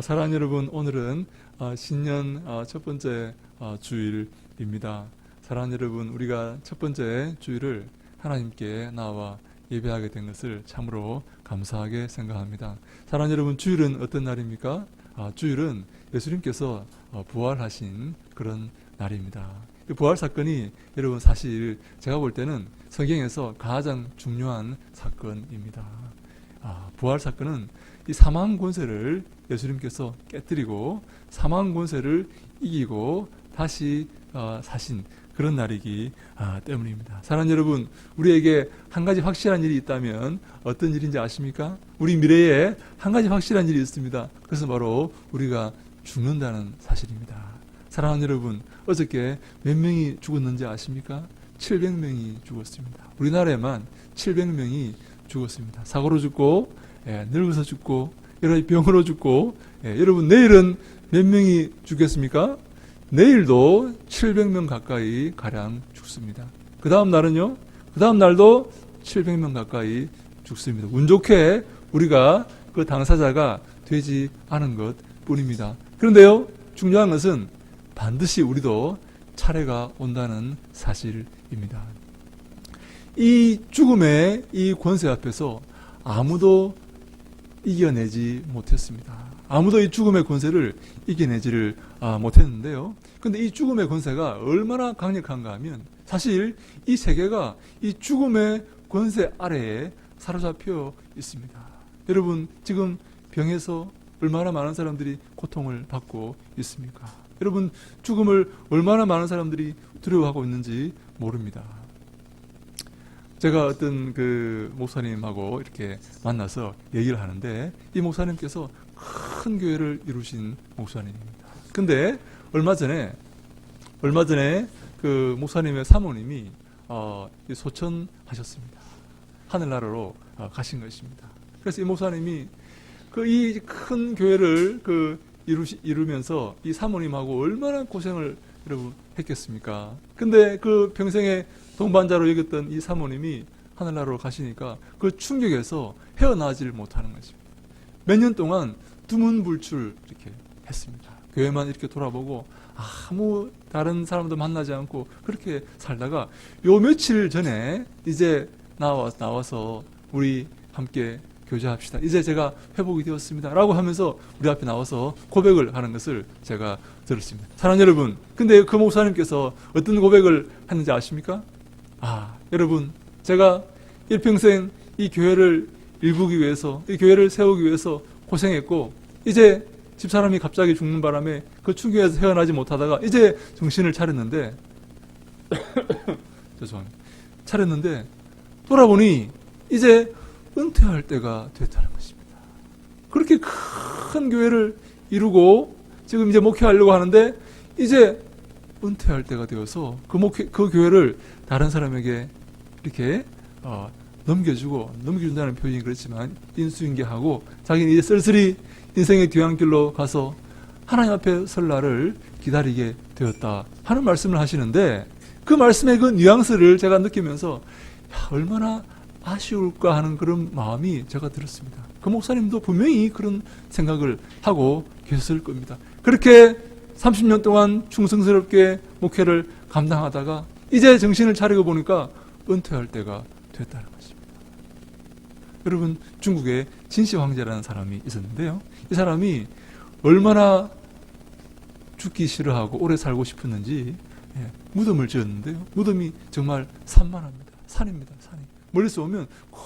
사랑하는 여러분, 오늘은 신년 첫 번째 주일입니다. 사랑하는 여러분, 우리가 첫 번째 주일을 하나님께 나와 예배하게 된 것을 참으로 감사하게 생각합니다. 사랑하는 여러분, 주일은 어떤 날입니까? 주일은 예수님께서 부활하신 그런 날입니다. 이 부활 사건이 여러분 사실 제가 볼 때는 성경에서 가장 중요한 사건입니다. 부활 사건은 이 사망 권세를 예수님께서 깨뜨리고 사망 권세를 이기고 다시 사신 그런 날이기 때문입니다. 사랑하는 여러분, 우리에게 한 가지 확실한 일이 있다면 어떤 일인지 아십니까? 우리 미래에 한 가지 확실한 일이 있습니다. 그것은 바로 우리가 죽는다는 사실입니다. 사랑하는 여러분, 어저께 몇 명이 죽었는지 아십니까? 700명이 죽었습니다. 우리나라에만 700명이 죽었습니다. 사고로 죽고, 늙어서 죽고, 여러 병으로 죽고, 여러분 내일은 몇 명이 죽겠습니까? 내일도 700명 가까이 가량 죽습니다. 그 다음 날은요? 그 다음 날도 700명 가까이 죽습니다. 운 좋게 우리가 그 당사자가 되지 않은 것 뿐입니다. 그런데요, 중요한 것은 반드시 우리도 차례가 온다는 사실입니다. 이 죽음의 이 권세 앞에서 아무도 이겨내지 못했습니다. 아무도 이 죽음의 권세를 이겨내지를 못했는데요. 그런데 이 죽음의 권세가 얼마나 강력한가 하면 사실 이 세계가 이 죽음의 권세 아래에 사로잡혀 있습니다. 여러분, 지금 병에서 얼마나 많은 사람들이 고통을 받고 있습니까? 여러분, 죽음을 얼마나 많은 사람들이 두려워하고 있는지 모릅니다. 제가 어떤 그 목사님하고 이렇게 만나서 얘기를 하는데 이 목사님께서 큰 교회를 이루신 목사님입니다. 근데 얼마 전에 그 목사님의 사모님이 소천하셨습니다. 하늘나라로 가신 것입니다. 그래서 이 목사님이 그 이 큰 교회를 이루면서 이 사모님하고 얼마나 고생을 여러분 했겠습니까? 근데 그 평생에 동반자로 여겼던 이 사모님이 하늘나라로 가시니까 그 충격에서 헤어나지를 못하는 것입니다. 몇 년 동안 두문불출 이렇게 했습니다. 교회만 이렇게 돌아보고 아무 다른 사람도 만나지 않고 그렇게 살다가 요 며칠 전에 이제 나와서 우리 함께 교제합시다. 이제 제가 회복이 되었습니다. 라고 하면서 우리 앞에 나와서 고백을 하는 것을 제가 들었습니다. 사랑하는 여러분, 근데 그 목사님께서 어떤 고백을 했는지 아십니까? 여러분, 제가 일평생 이 교회를 일구기 위해서, 이 교회를 세우기 위해서 고생했고, 이제 집사람이 갑자기 죽는 바람에 그 충격에서 헤어나지 못하다가 이제 정신을 차렸는데, 죄송합니다. 차렸는데, 돌아보니 이제 은퇴할 때가 됐다는 것입니다. 그렇게 큰 교회를 이루고 지금 이제 목회하려고 하는데 이제 은퇴할 때가 되어서 그 교회를 다른 사람에게 이렇게 넘겨준다는 표현이 그렇지만 인수인계하고 자기는 이제 쓸쓸히 인생의 뒤안길로 가서 하나님 앞에 설 날을 기다리게 되었다 하는 말씀을 하시는데 그 말씀의 그 뉘앙스를 제가 느끼면서 얼마나 아쉬울까 하는 그런 마음이 제가 들었습니다. 그 목사님도 분명히 그런 생각을 하고 계셨을 겁니다. 그렇게 30년 동안 충성스럽게 목회를 감당하다가 이제 정신을 차리고 보니까 은퇴할 때가 됐다는 것입니다. 여러분, 중국에 진시 황제라는 사람이 있었는데요. 이 사람이 얼마나 죽기 싫어하고 오래 살고 싶었는지 무덤을 지었는데요. 무덤이 정말 산만합니다. 산입니다. 산이. 멀리서 오면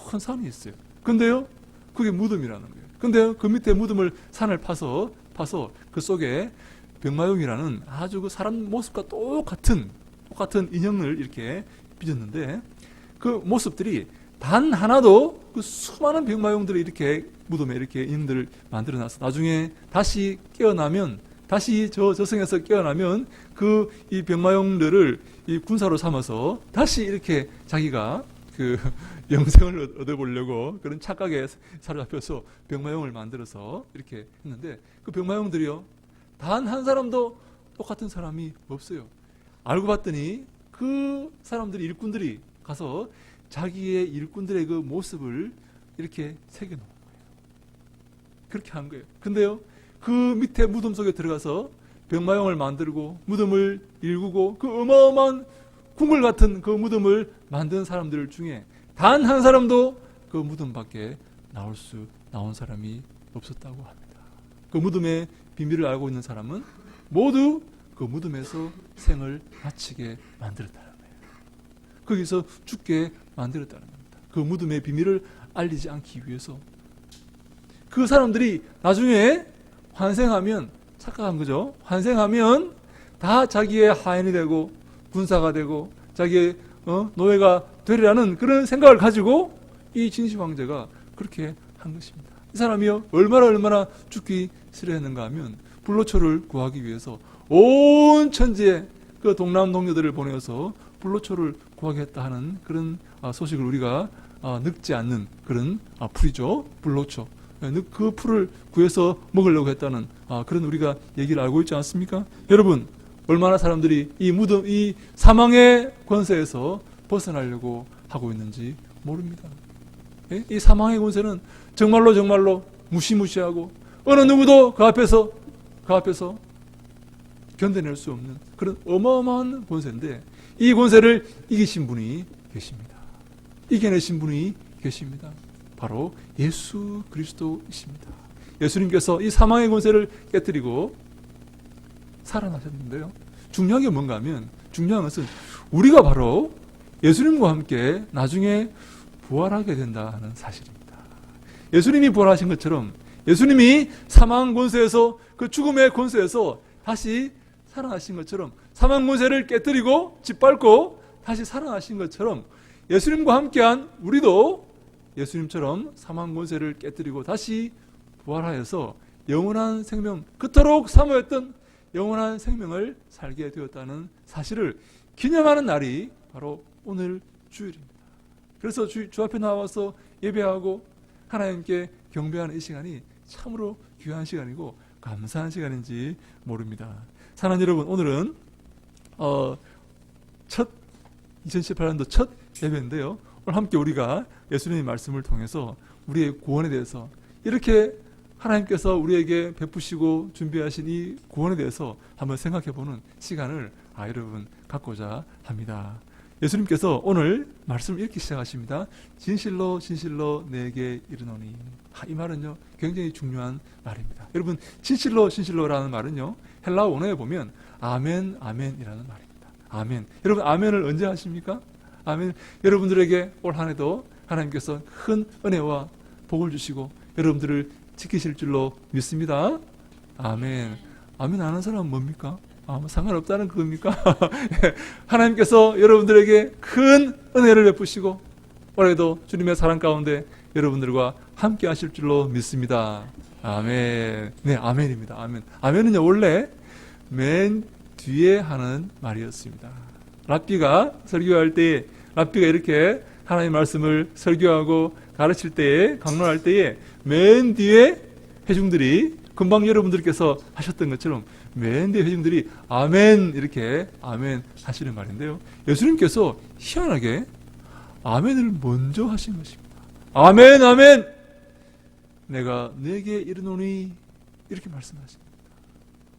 큰 산이 있어요. 근데요, 그게 무덤이라는 거예요. 근데요, 그 밑에 무덤을 산을 파서 그 속에 병마용이라는 아주 그 사람 모습과 똑같은 인형을 이렇게 빚었는데 그 모습들이 단 하나도 그 수많은 병마용들을 이렇게 무덤에 이렇게 인형들을 만들어놔서 나중에 다시 깨어나면 다시 저승에서 깨어나면 이 병마용들을 이 군사로 삼아서 다시 이렇게 자기가 그 영생을 얻어보려고 그런 착각에 사로잡혀서 병마용을 만들어서 이렇게 했는데 그 병마용들이요, 단 한 사람도 똑같은 사람이 없어요. 알고 봤더니 그 사람들이 일꾼들이 가서 자기의 일꾼들의 그 모습을 이렇게 새겨놓은 거예요. 그렇게 한 거예요. 근데요, 그 밑에 무덤 속에 들어가서 병마용을 만들고 무덤을 일구고 그 어마어마한 궁궐 같은 그 무덤을 만든 사람들 중에 단 한 사람도 그 무덤 밖에 나온 사람이 없었다고 합니다. 그 무덤의 비밀을 알고 있는 사람은 모두 그 무덤에서 생을 마치게 만들었다는 거예요. 거기서 죽게 만들었다는 겁니다. 그 무덤의 비밀을 알리지 않기 위해서. 그 사람들이 나중에 환생하면, 착각한 거죠. 환생하면 다 자기의 하인이 되고 군사가 되고 자기의 노예가 되리라는 그런 생각을 가지고 이 진시 황제가 그렇게 한 것입니다. 이 사람이요 얼마나 죽기 싫어했는가 하면 불로초를 구하기 위해서 온 천지에 그 동남 동료들을 보내어서 불로초를 구하겠다 하는 그런 소식을 우리가 늙지 않는 그런 풀이죠. 불로초. 그 풀을 구해서 먹으려고 했다는 그런 우리가 얘기를 알고 있지 않습니까? 여러분, 얼마나 사람들이 이 사망의 권세에서 벗어나려고 하고 있는지 모릅니다. 이 사망의 권세는 정말로 무시무시하고 어느 누구도 그 앞에서 견뎌낼 수 없는 그런 어마어마한 권세인데 이 권세를 이기신 분이 계십니다. 이겨내신 분이 계십니다. 바로 예수 그리스도이십니다. 예수님께서 이 사망의 권세를 깨뜨리고 살아나셨는데요. 중요한 게 뭔가 하면 중요한 것은 우리가 바로 예수님과 함께 나중에 부활하게 된다는 사실입니다. 예수님이 부활하신 것처럼 예수님이 사망 권세에서 그 죽음의 권세에서 다시 살아나신 것처럼 사망 권세를 깨뜨리고 짓밟고 다시 살아나신 것처럼 예수님과 함께한 우리도 예수님처럼 사망 권세를 깨뜨리고 다시 부활하여서 영원한 생명, 그토록 사모했던 영원한 생명을 살게 되었다는 사실을 기념하는 날이 바로 오늘 주일입니다. 그래서 주 앞에 나와서 예배하고 하나님께 경배하는 이 시간이 참으로 귀한 시간이고 감사한 시간인지 모릅니다. 사랑하는 여러분, 오늘은 2018년도 첫 예배인데요. 오늘 함께 우리가 예수님의 말씀을 통해서 우리의 구원에 대해서 이렇게 하나님께서 우리에게 베푸시고 준비하신 이 구원에 대해서 한번 생각해보는 시간을 여러분 갖고자 합니다. 예수님께서 오늘 말씀을 이렇게 시작하십니다. 진실로 내게 이르노니. 이 말은요 굉장히 중요한 말입니다. 여러분, 진실로라는 말은요 헬라어 원어에 보면 아멘이라는 말입니다. 아멘. 여러분, 아멘을 언제 하십니까? 아멘. 여러분들에게 올 한 해도 하나님께서 큰 은혜와 복을 주시고 여러분들을 지키실 줄로 믿습니다. 아멘. 아멘 안 하는 사람은 뭡니까? 상관없다는 겁니까? 하나님께서 여러분들에게 큰 은혜를 베푸시고 올해도 주님의 사랑 가운데 여러분들과 함께 하실 줄로 믿습니다. 아멘. 네, 아멘입니다. 아멘. 아멘은요 원래 맨 뒤에 하는 말이었습니다. 랍비가 설교할 때에 랍비가 이렇게 하나님의 말씀을 설교하고 가르칠 때에 강론할 때에 맨 뒤에 회중들이 금방 여러분들께서 하셨던 것처럼 맨 뒤에 회중들이 아멘 이렇게 아멘 하시는 말인데요. 예수님께서 희한하게 아멘을 먼저 하신 것입니다. 아멘 아멘 내가 네게 이르노니 이렇게 말씀하십니다.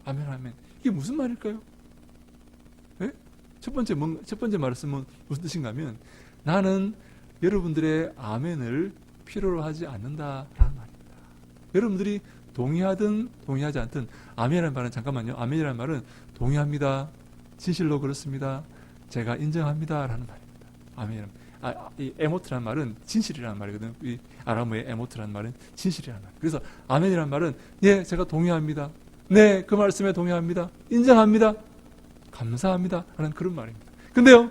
아멘 아멘. 이게 무슨 말일까요? 네? 첫 번째 말씀은 무슨 뜻인가 하면 나는 여러분들의 아멘을 필요로 하지 않는다라는 말입니다. 여러분들이 동의하든 동의하지 않든 아멘이라는 말은 잠깐만요. 아멘이라는 말은 동의합니다. 진실로 그렇습니다. 제가 인정합니다. 라는 말입니다. 아멘이라는 이 에모트라는 말은 진실이라는 말이거든요. 이 아람어의 에모트라는 말은 진실이라는 말. 그래서 아멘이라는 말은 네, 제가 동의합니다. 네, 그 말씀에 동의합니다. 인정합니다. 감사합니다. 라는 그런 말입니다. 근데요,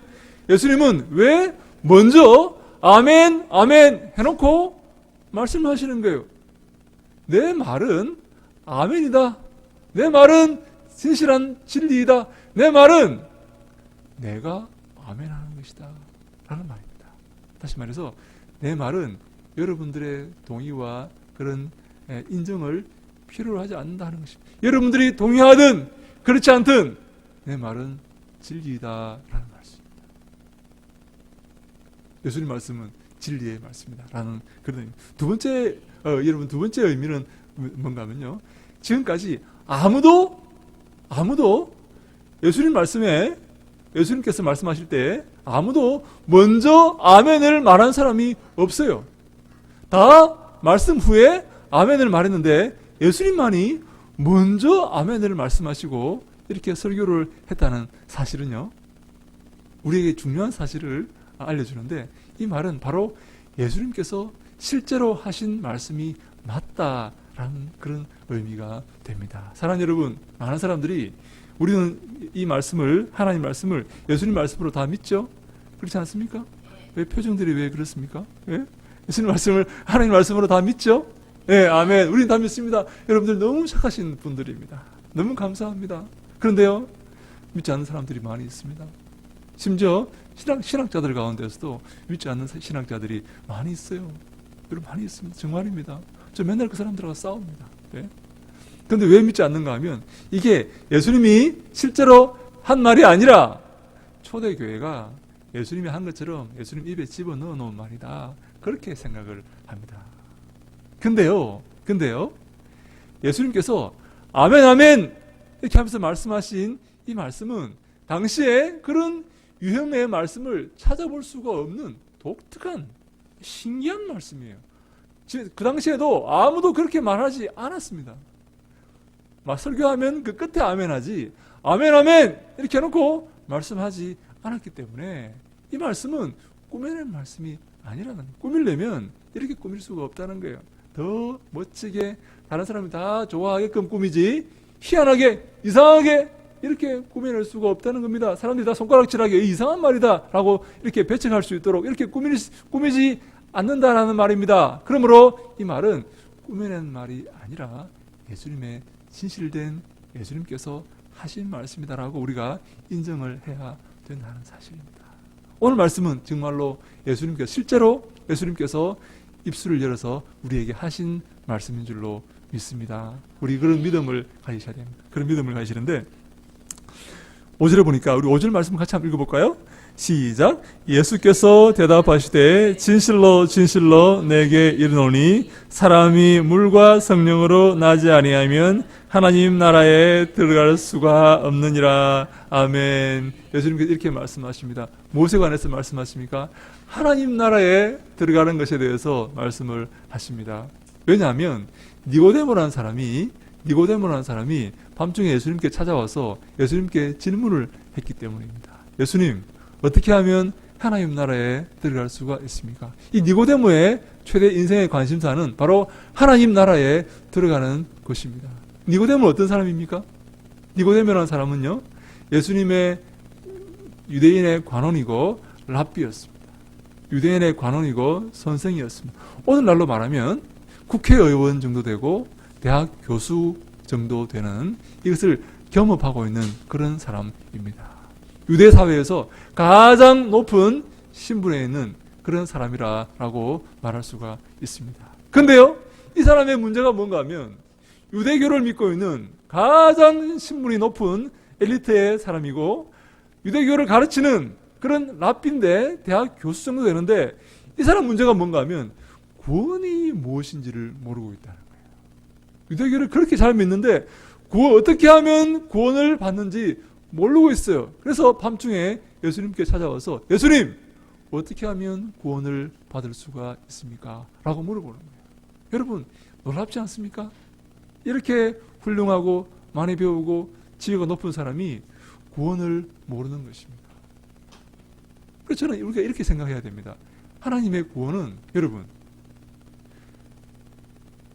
예수님은 왜 먼저 아멘, 아멘 해놓고 말씀하시는 거예요? 내 말은 아멘이다. 내 말은 진실한 진리이다. 내 말은 내가 아멘하는 것이다. 라는 말입니다. 다시 말해서 내 말은 여러분들의 동의와 그런 인정을 필요로 하지 않는다 하는 것입니다. 여러분들이 동의하든 그렇지 않든 내 말은 진리이다 라는 말씀입니다. 예수님 말씀은 진리의 말씀이다 라는 그런 의미. 두 번째 의미는 뭔가 하면요, 지금까지 아무도 예수님 말씀에, 예수님께서 말씀하실 때 아무도 먼저 아멘을 말한 사람이 없어요. 다 말씀 후에 아멘을 말했는데 예수님만이 먼저 아멘을 말씀하시고 이렇게 설교를 했다는 사실은요, 우리에게 중요한 사실을 알려주는데, 이 말은 바로 예수님께서 실제로 하신 말씀이 맞다라는 그런 의미가 됩니다. 사랑하는 여러분, 많은 사람들이 우리는 이 말씀을, 하나님 말씀을 예수님 말씀으로 다 믿죠? 그렇지 않습니까? 왜 표정들이 왜 그렇습니까? 예? 예수님 말씀을 하나님 말씀으로 다 믿죠? 예, 아멘. 우리는 다 믿습니다. 여러분들 너무 착하신 분들입니다. 너무 감사합니다. 그런데요, 믿지 않는 사람들이 많이 있습니다. 심지어 신학자들 가운데서도 믿지 않는 신학자들이 많이 있어요. 여러분, 많이 있습니다. 정말입니다. 저 맨날 그 사람들하고 싸웁니다. 예? 그런데 왜 믿지 않는가 하면, 이게 예수님이 실제로 한 말이 아니라 초대교회가 예수님이 한 것처럼 예수님 입에 집어넣어 놓은 말이다, 그렇게 생각을 합니다. 근데요, 예수님께서 아멘 아멘 이렇게 하면서 말씀하신 이 말씀은 당시에 그런 유형의 말씀을 찾아볼 수가 없는 독특한 신기한 말씀이에요. 그 당시에도 아무도 그렇게 말하지 않았습니다. 막 설교하면 그 끝에 아멘 하지, 아멘 아멘 이렇게 해놓고 말씀하지 않았기 때문에 이 말씀은 꾸며낸 말씀이 아니라는 거예요. 꾸밀려면 이렇게 꾸밀 수가 없다는 거예요. 더 멋지게 다른 사람이 다 좋아하게끔 꾸미지, 희한하게 이상하게 이렇게 꾸며낼 수가 없다는 겁니다. 사람들이 다 손가락질하게 이상한 말이다 라고 이렇게 배척할 수 있도록 이렇게 꾸미지 않는다라는 말입니다. 그러므로 이 말은 꾸며낸 말이 아니라 예수님의 진실된, 예수님께서 하신 말씀이다라고 우리가 인정을 해야 된다는 사실입니다. 오늘 말씀은 정말로 예수님께서, 실제로 예수님께서 입술을 열어서 우리에게 하신 말씀인 줄로 믿습니다. 우리 그런 믿음을 가지셔야 됩니다. 그런 믿음을 가지시는데, 5절에 보니까 우리 5절 말씀 같이 한번 읽어볼까요? 시작. 예수께서 대답하시되 진실로 진실로 내게 이르노니 사람이 물과 성령으로 나지 아니하면 하나님 나라에 들어갈 수가 없느니라. 아멘. 예수님께서 이렇게 말씀하십니다. 무엇에 관해서 말씀하십니까? 하나님 나라에 들어가는 것에 대해서 말씀을 하십니다. 왜냐하면 니고데모라는 사람이 밤중에 예수님께 찾아와서 예수님께 질문을 했기 때문입니다. 예수님, 어떻게 하면 하나님 나라에 들어갈 수가 있습니까? 이 니고데모의 최대 인생의 관심사는 바로 하나님 나라에 들어가는 것입니다. 니고데모는 어떤 사람입니까? 니고데모라는 사람은요, 예수님의 유대인의 관원이고 랍비였습니다. 유대인의 관원이고 선생이었습니다. 오늘날로 말하면 국회의원 정도 되고 대학 교수 정도 되는, 이것을 겸업하고 있는 그런 사람입니다. 유대 사회에서 가장 높은 신분에 있는 그런 사람이라고 말할 수가 있습니다. 근데요, 이 사람의 문제가 뭔가 하면 유대교를 믿고 있는 가장 신분이 높은 엘리트의 사람이고 유대교를 가르치는 그런 랍비인데 대학 교수 정도 되는데, 이 사람 문제가 뭔가 하면 구원이 무엇인지를 모르고 있다는 거예요. 유대교를 그렇게 잘 믿는데 어떻게 하면 구원을 받는지 모르고 있어요. 그래서 밤중에 예수님께 찾아와서 예수님, 어떻게 하면 구원을 받을 수가 있습니까? 라고 물어보는 거예요. 여러분, 놀랍지 않습니까? 이렇게 훌륭하고 많이 배우고 지위가 높은 사람이 구원을 모르는 것입니다. 그래서 저는 우리가 이렇게 생각해야 됩니다. 하나님의 구원은 여러분,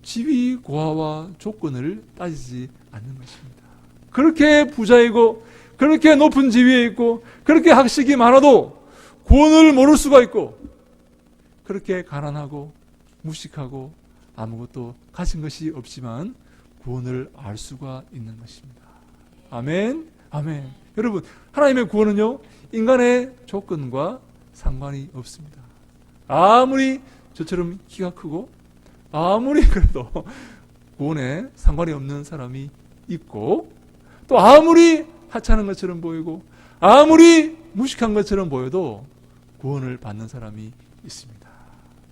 지위, 고하와 조건을 따지지 않는 것입니다. 그렇게 부자이고 그렇게 높은 지위에 있고 그렇게 학식이 많아도 구원을 모를 수가 있고, 그렇게 가난하고 무식하고 아무것도 가진 것이 없지만 구원을 알 수가 있는 것입니다. 아멘, 아멘. 여러분, 하나님의 구원은요, 인간의 조건과 상관이 없습니다. 아무리 저처럼 키가 크고 아무리 그래도 구원에 상관이 없는 사람이 있고, 또 아무리 하찮은 것처럼 보이고 아무리 무식한 것처럼 보여도 구원을 받는 사람이 있습니다.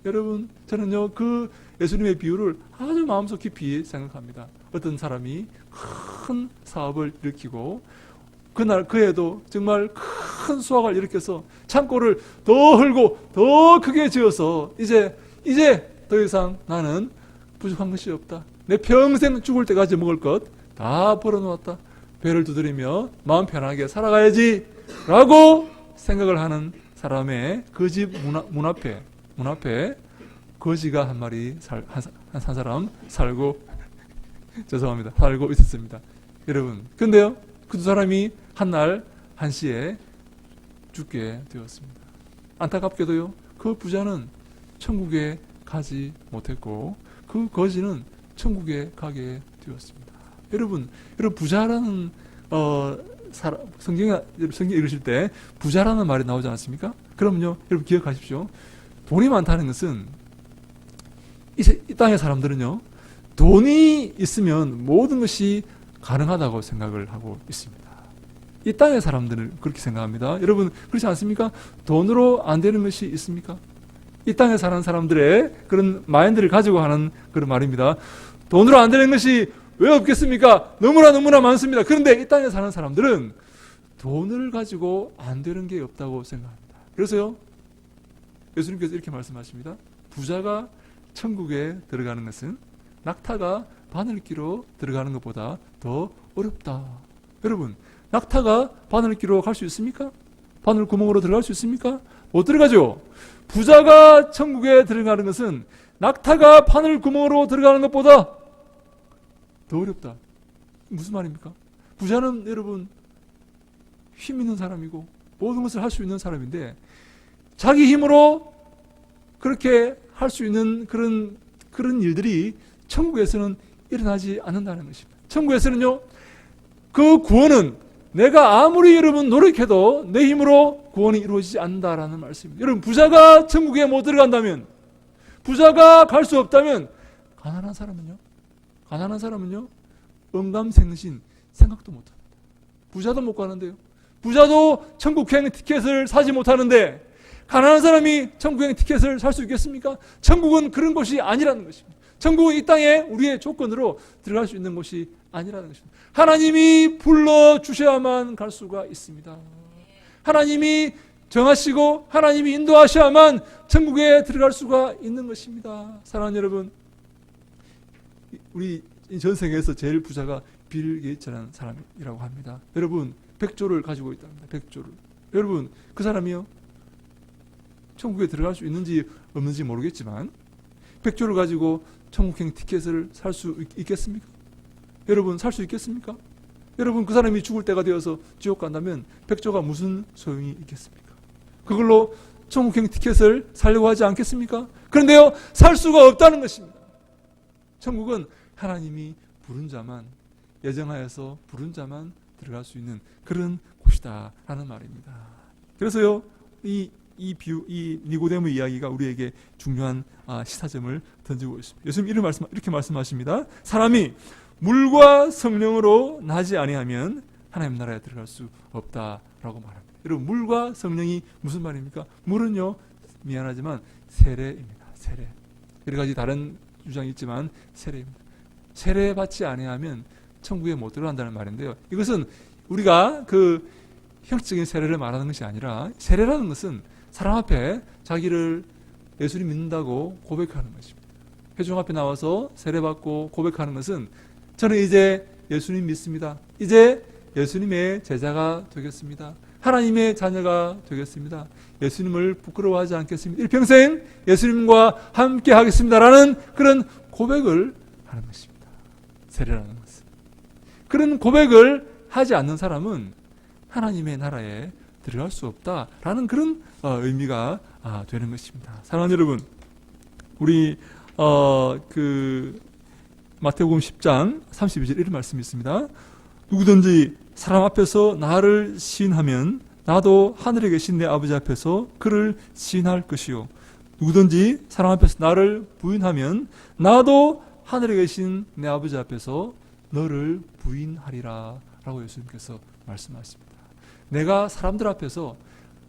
여러분, 저는요, 그 예수님의 비유를 아주 마음속 깊이 생각합니다. 어떤 사람이 큰 사업을 일으키고 그날 그 해도 정말 큰 수확을 일으켜서 창고를 더 헐고 더 크게 지어서 이제 더 이상 나는 부족한 것이 없다. 내 평생 죽을 때까지 먹을 것 다 벌어놓았다. 배를 두드리며 마음 편하게 살아가야지 라고 생각을 하는 사람의 그 집 문 앞에 거지가 한 마리 한 사람 살고 죄송합니다. 살고 있었습니다. 여러분, 근데요, 그 두 사람이 한날 한시에 죽게 되었습니다. 안타깝게도요, 그 부자는 천국에 가지 못했고 그 거지는 천국에 가게 되었습니다. 여러분 부자라는 성경 읽으실 때 부자라는 말이 나오지 않습니까? 그러면요, 여러분 기억하십시오. 돈이 많다는 것은 이 땅의 사람들은요, 돈이 있으면 모든 것이 가능하다고 생각을 하고 있습니다. 이 땅의 사람들은 그렇게 생각합니다. 여러분 그렇지 않습니까? 돈으로 안 되는 것이 있습니까? 이 땅에 사는 사람들의 그런 마인드를 가지고 하는 그런 말입니다. 돈으로 안 되는 것이 왜 없겠습니까? 너무나 많습니다. 그런데 이 땅에 사는 사람들은 돈을 가지고 안 되는 게 없다고 생각합니다. 그래서요, 예수님께서 이렇게 말씀하십니다. 부자가 천국에 들어가는 것은 낙타가 바늘 끼로 들어가는 것보다 더 어렵다. 여러분, 낙타가 바늘 끼로 갈 수 있습니까? 바늘 구멍으로 들어갈 수 있습니까? 못 들어가죠. 부자가 천국에 들어가는 것은 낙타가 바늘 구멍으로 들어가는 것보다 더 어렵다. 무슨 말입니까? 부자는 여러분 힘 있는 사람이고 모든 것을 할 수 있는 사람인데 자기 힘으로 그렇게 할 수 있는 그런 일들이 천국에서는 일어나지 않는다는 것입니다. 천국에서는요, 그 구원은 내가 아무리 여러분 노력해도 내 힘으로 구원이 이루어지지 않는다라는 말씀입니다. 여러분, 부자가 천국에 못 들어간다면, 부자가 갈 수 없다면 가난한 사람은요 언감생신 생각도 못합니다. 부자도 못 가는데요, 부자도 천국행 티켓을 사지 못하는데 가난한 사람이 천국행 티켓을 살 수 있겠습니까? 천국은 그런 곳이 아니라는 것입니다. 천국은 이 땅에 우리의 조건으로 들어갈 수 있는 곳이 아니라는 것입니다. 하나님이 불러주셔야만 갈 수가 있습니다. 하나님이 정하시고 하나님이 인도하셔야만 천국에 들어갈 수가 있는 것입니다. 사랑하는 여러분, 우리 전 세계에서 제일 부자가 빌 게이츠라는 사람이라고 합니다. 여러분, 100조를 가지고 있답니다. 100조를. 여러분, 그 사람이요, 천국에 들어갈 수 있는지 없는지 모르겠지만 100조를 가지고 천국행 티켓을 살 수 있겠습니까? 여러분, 살 수 있겠습니까? 여러분, 그 사람이 죽을 때가 되어서 지옥 간다면 100조가 무슨 소용이 있겠습니까? 그걸로 천국행 티켓을 살려고 하지 않겠습니까? 그런데요, 살 수가 없다는 것입니다. 천국은 하나님이 부른 자만, 예정하여서 부른 자만 들어갈 수 있는 그런 곳이다 라는 말입니다. 그래서요, 이 니고데모 이야기가 우리에게 중요한 시사점을 던지고 있습니다. 예수님 이렇게 말씀하십니다. 사람이 물과 성령으로 나지 아니하면 하나님 나라에 들어갈 수 없다라고 말합니다. 여러분, 물과 성령이 무슨 말입니까? 물은요, 미안하지만 세례입니다. 세례. 여러 가지 다른 주장이 있지만 세례입니다. 세례 받지 아니하면 천국에 못 들어간다는 말인데요, 이것은 우리가 그 형식적인 세례를 말하는 것이 아니라, 세례라는 것은 사람 앞에 자기를 예수님 믿는다고 고백하는 것입니다. 회중 앞에 나와서 세례받고 고백하는 것은 저는 이제 예수님 믿습니다. 이제 예수님의 제자가 되겠습니다. 하나님의 자녀가 되겠습니다. 예수님을 부끄러워하지 않겠습니다. 일평생 예수님과 함께 하겠습니다라는 그런 고백을 하는 것입니다. 세례라는 것은. 그런 고백을 하지 않는 사람은 하나님의 나라에 들어갈 수 없다라는 그런 의미가 되는 것입니다. 사랑하는 여러분, 우리 마태복음 10장 32절 이런 말씀이 있습니다. 누구든지 사람 앞에서 나를 시인하면 나도 하늘에 계신 내 아버지 앞에서 그를 시인할 것이요, 누구든지 사람 앞에서 나를 부인하면 나도 하늘에 계신 내 아버지 앞에서 너를 부인하리라 라고 예수님께서 말씀하십니다. 내가 사람들 앞에서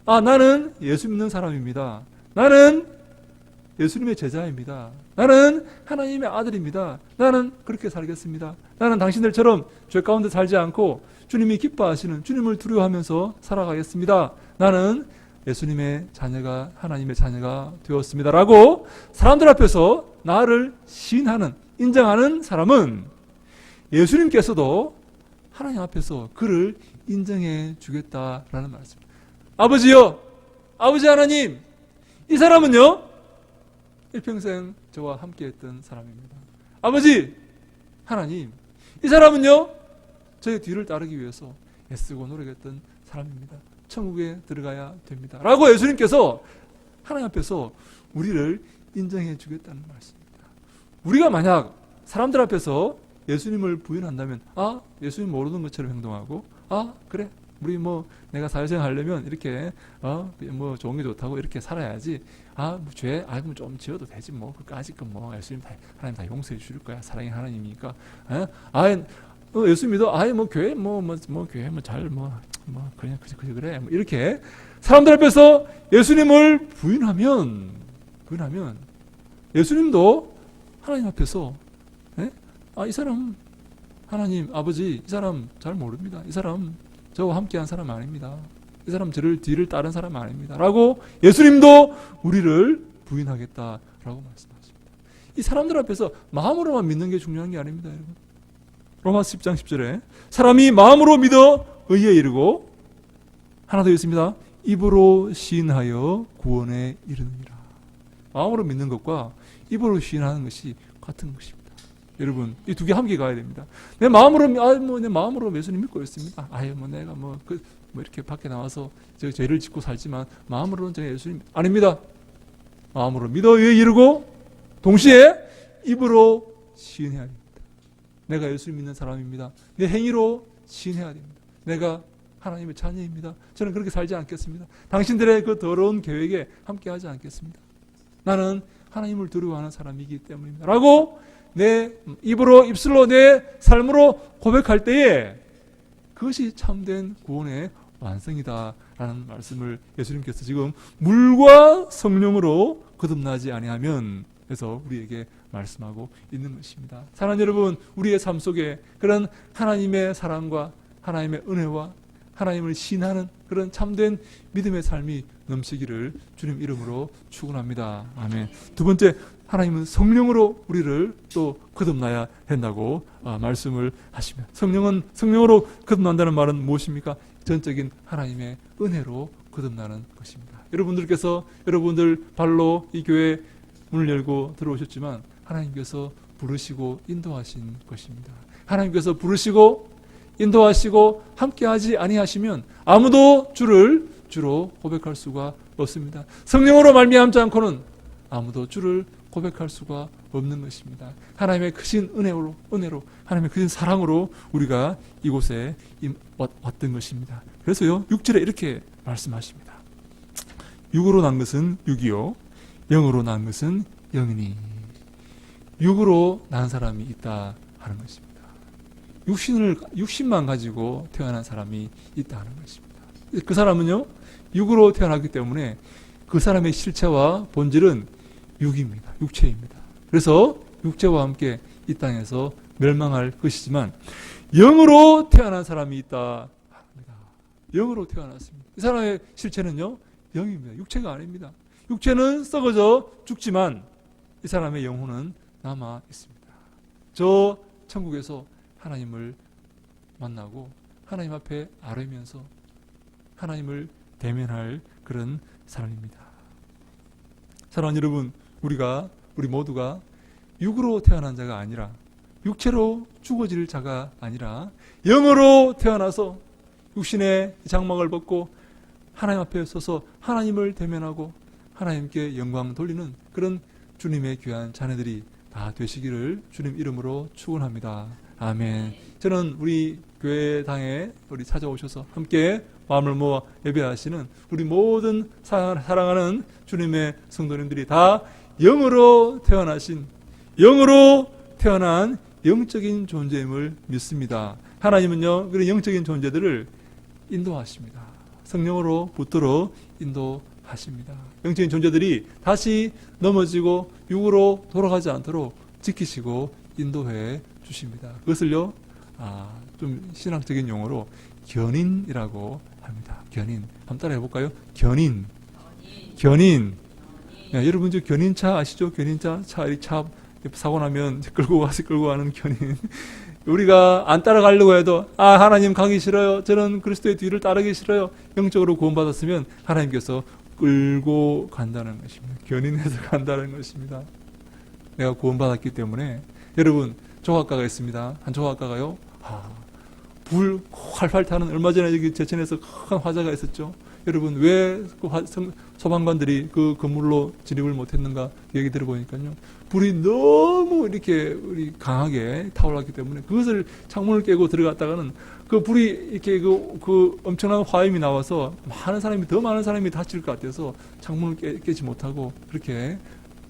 나는 예수 믿는 사람입니다, 나는 예수님의 제자입니다. 나는 하나님의 아들입니다. 나는 그렇게 살겠습니다. 나는 당신들처럼 죄 가운데 살지 않고 주님이 기뻐하시는 주님을 두려워하면서 살아가겠습니다. 나는 예수님의 자녀가 하나님의 자녀가 되었습니다. 라고 사람들 앞에서 나를 시인하는 인정하는 사람은 예수님께서도 하나님 앞에서 그를 인정해 주겠다라는 말씀입니다. 아버지요, 아버지 하나님, 이 사람은요 일평생 저와 함께했던 사람입니다. 아버지 하나님, 이 사람은요 저의 뒤를 따르기 위해서 애쓰고 노력했던 사람입니다. 천국에 들어가야 됩니다. 라고 예수님께서 하나님 앞에서 우리를 인정해 주겠다는 말씀입니다. 우리가 만약 사람들 앞에서 예수님을 부인한다면 예수님 모르는 것처럼 행동하고 그래 우리 내가 사회생활 하려면 이렇게 좋은 게 좋다고 이렇게 살아야지 죄 좀 지어도 되지 그까짓 건 예수님 하나님 다 용서해 주실 거야. 사랑의 하나님이니까 예수 믿어 교회 교회 그냥 그래 이렇게 사람들 앞에서 예수님을 부인하면 예수님도 하나님 앞에서 이 사람 하나님 아버지 이 사람 잘 모릅니다. 이 사람 저와 함께한 사람 아닙니다. 이 사람 저를 뒤를 따른 사람 아닙니다. 라고 예수님도 우리를 부인하겠다라고 말씀하십니다. 이 사람들 앞에서 마음으로만 믿는 게 중요한 게 아닙니다. 여러분. 로마서 10장 10절에 사람이 마음으로 믿어 의에 이르고 하나 더 있습니다. 입으로 시인하여 구원에 이르느니라. 마음으로 믿는 것과 입으로 시인하는 것이 같은 것입니다. 여러분, 이 두 개 함께 가야 됩니다. 내 마음으로 내 마음으로 예수님 믿고 있습니다. 내가 이렇게 밖에 나와서 저 죄를 짓고 살지만 마음으로는 제가 예수님 아닙니다. 마음으로 믿어 의에 이르고 동시에 입으로 시인해야 됩니다. 내가 예수님 믿는 사람입니다. 내 행위로 시인해야 됩니다. 내가 하나님의 자녀입니다. 저는 그렇게 살지 않겠습니다. 당신들의 그 더러운 계획에 함께하지 않겠습니다. 나는 하나님을 두려워하는 사람이기 때문입니다. 라고 내 입으로 입술로 내 삶으로 고백할 때에 그것이 참된 구원의 완성이다라는 말씀을 예수님께서 지금 물과 성령으로 거듭나지 아니하면 해서 우리에게 말씀하고 있는 것입니다. 사랑하는 여러분, 우리의 삶 속에 그런 하나님의 사랑과 하나님의 은혜와 하나님을 신하는 그런 참된 믿음의 삶이 넘치기를 주님 이름으로 축원합니다. 아멘. 두 번째, 하나님은 성령으로 우리를 또 거듭나야 된다고 말씀을 하십니다. 성령으로 거듭난다는 말은 무엇입니까? 전적인 하나님의 은혜로 거듭나는 것입니다. 여러분들 발로 이 교회 문을 열고 들어오셨지만 하나님께서 부르시고 인도하신 것입니다. 하나님께서 부르시고 인도하시고 함께하지 아니하시면 아무도 주를 주로 고백할 수가 없습니다. 성령으로 말미암지 않고는 아무도 주를 고백할 수가 없는 것입니다. 하나님의 크신 은혜로 하나님의 크신 사랑으로 우리가 이곳에 왔던 것입니다. 그래서요 6절에 이렇게 말씀하십니다. 육으로 난 것은 육이요 영으로 난 것은 영이니. 육으로 난 사람이 있다 하는 것입니다. 육신만 가지고 태어난 사람이 있다 하는 것입니다. 그 사람은요 육으로 태어났기 때문에 그 사람의 실체와 본질은 육입니다. 육체입니다. 그래서 육체와 함께 이 땅에서 멸망할 것이지만 영으로 태어난 사람이 있다 합니다. 영으로 태어났습니다. 이 사람의 실체는요 영입니다. 육체가 아닙니다. 육체는 썩어져 죽지만 이 사람의 영혼은 남아 있습니다. 저 천국에서 하나님을 만나고 하나님 앞에 아뢰면서 하나님을 대면할 그런 사람입니다. 사랑하는 여러분, 우리 모두가 육으로 태어난 자가 아니라 육체로 죽어질 자가 아니라 영으로 태어나서 육신의 장막을 벗고 하나님 앞에 서서 하나님을 대면하고 하나님께 영광 돌리는 그런 주님의 귀한 자녀들이 다 되시기를 주님 이름으로 축원합니다. 아멘. 저는 우리 교회당에 우리 찾아오셔서 함께 마음을 모아 예배하시는 우리 모든 사랑하는 주님의 성도님들이 다 영으로 태어난 영적인 존재임을 믿습니다. 하나님은요 그런 영적인 존재들을 인도하십니다. 성령으로 붙들어 인도하십니다. 하십니다. 영적인 존재들이 다시 넘어지고 육으로 돌아가지 않도록 지키시고 인도해 주십니다. 그것을요, 좀 신학적인 용어로 견인이라고 합니다. 견인. 한번 따라 해볼까요? 견인. 견인. 야, 여러분 저 견인차 아시죠? 견인차. 차 사고 나면 끌고 가는 견인. 우리가 안 따라가려고 해도 하나님 가기 싫어요. 저는 그리스도의 뒤를 따르기 싫어요. 영적으로 구원받았으면 하나님께서 끌고 간다는 것입니다. 견인해서 간다는 것입니다. 내가 구원받았기 때문에. 여러분 조각가가 있습니다. 한 조각가가요, 불 활활 타는, 얼마 전에 여기 제천에서 큰 화재가 있었죠. 여러분 왜 소방관들이 그 건물로 진입을 못했는가 얘기 들어보니까요, 불이 너무 이렇게 강하게 타올랐기 때문에 그것을 창문을 깨고 들어갔다가는 그 불이 이렇게 그 엄청난 화염이 나와서 더 많은 사람이 다칠 것 같아서 창문을 깨지 못하고 그렇게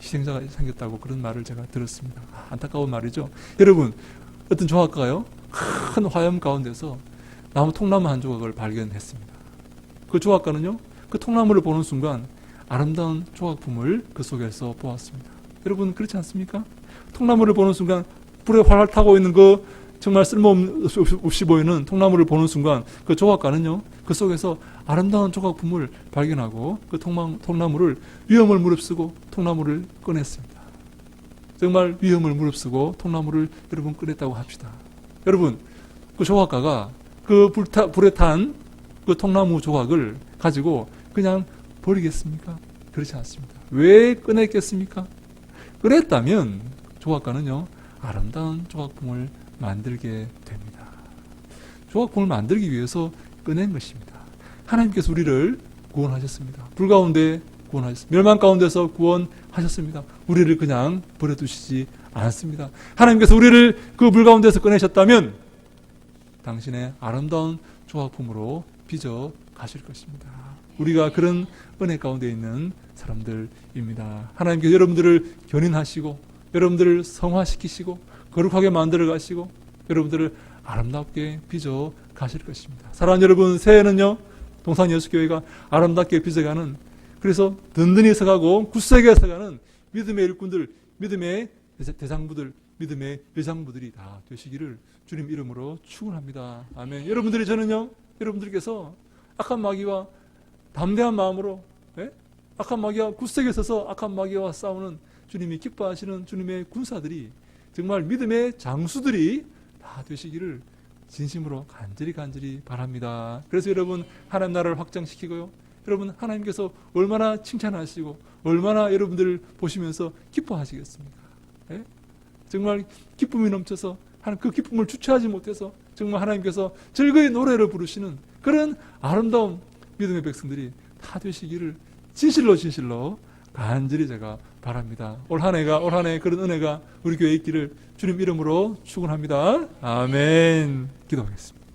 희생자가 생겼다고 그런 말을 제가 들었습니다. 안타까운 말이죠. 여러분 어떤 조각가가요, 큰 화염 가운데서 통나무 한 조각을 발견했습니다. 그 조각가는요, 그 통나무를 보는 순간 아름다운 조각품을 그 속에서 보았습니다. 여러분 그렇지 않습니까? 통나무를 보는 순간, 불에 활활 타고 있는 그 정말 쓸모없이 보이는 통나무를 보는 순간 그 조각가는요, 그 속에서 아름다운 조각품을 발견하고 그 통나무를 위험을 무릅쓰고 통나무를 꺼냈습니다. 정말 위험을 무릅쓰고 통나무를 여러분 꺼냈다고 합시다. 여러분 그 조각가가 그 불에 탄 그 통나무 조각을 가지고 그냥 버리겠습니까? 그렇지 않습니다. 왜 꺼냈겠습니까? 꺼냈다면 조각가는요, 아름다운 조각품을 만들게 됩니다. 조각품을 만들기 위해서 꺼낸 것입니다. 하나님께서 우리를 구원하셨습니다. 불 가운데 구원하셨습니다. 멸망 가운데서 구원하셨습니다. 우리를 그냥 버려두시지 않습니다. 하나님께서 우리를 그 불 가운데서 꺼내셨다면 당신의 아름다운 조각품으로 빚어 가실 것입니다. 우리가 그런 은혜 가운데 있는 사람들입니다. 하나님께서 여러분들을 견인하시고 여러분들을 성화시키시고 거룩하게 만들어 가시고 여러분들을 아름답게 빚어 가실 것입니다. 사랑하는 여러분, 새해는요, 동산예수교회가 아름답게 빚어가는, 그래서 든든히 서가고 굳세게 서가는 믿음의 일꾼들, 믿음의 대장부들, 믿음의 여장부들이 다 되시기를 주님 이름으로 축원합니다. 아멘. 여러분들께서 악한 마귀와 담대한 마음으로, 악한 마귀와 굳세게 서서 악한 마귀와 싸우는 주님이 기뻐하시는 주님의 군사들이, 정말 믿음의 장수들이 다 되시기를 진심으로 간절히 바랍니다. 그래서 여러분 하나님 나라를 확장시키고요, 여러분 하나님께서 얼마나 칭찬하시고 얼마나 여러분들을 보시면서 기뻐하시겠습니까? 정말 기쁨이 넘쳐서 그 기쁨을 주체하지 못해서 정말 하나님께서 즐거이 노래를 부르시는 그런 아름다운 믿음의 백성들이 다 되시기를 진실로 간절히 제가 바랍니다. 올 한 해 그런 은혜가 우리 교회에 있기를 주님 이름으로 축원합니다. 아멘. 기도하겠습니다.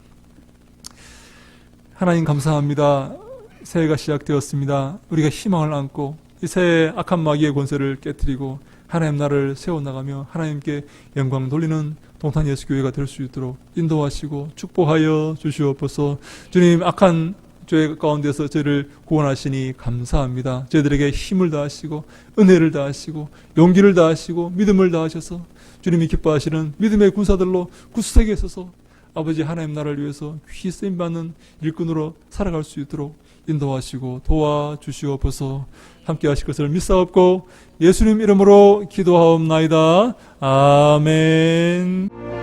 하나님 감사합니다. 새해가 시작되었습니다. 우리가 희망을 안고 이 새해 악한 마귀의 권세를 깨뜨리고 하나님 나라를 세워나가며 하나님께 영광 돌리는 동탄예수교회가 될 수 있도록 인도하시고 축복하여 주시옵소서. 주님, 악한 죄 가운데서 저희를 구원하시니 감사합니다. 저희들에게 힘을 다하시고 은혜를 다하시고 용기를 다하시고 믿음을 다하셔서 주님이 기뻐하시는 믿음의 군사들로 굳세게 서서 아버지 하나님 나라를 위해서 귀히 쓰임받는 일꾼으로 살아갈 수 있도록 인도하시고 도와주시옵소서. 함께 하실 것을 믿사옵고 예수님 이름으로 기도하옵나이다. 아멘.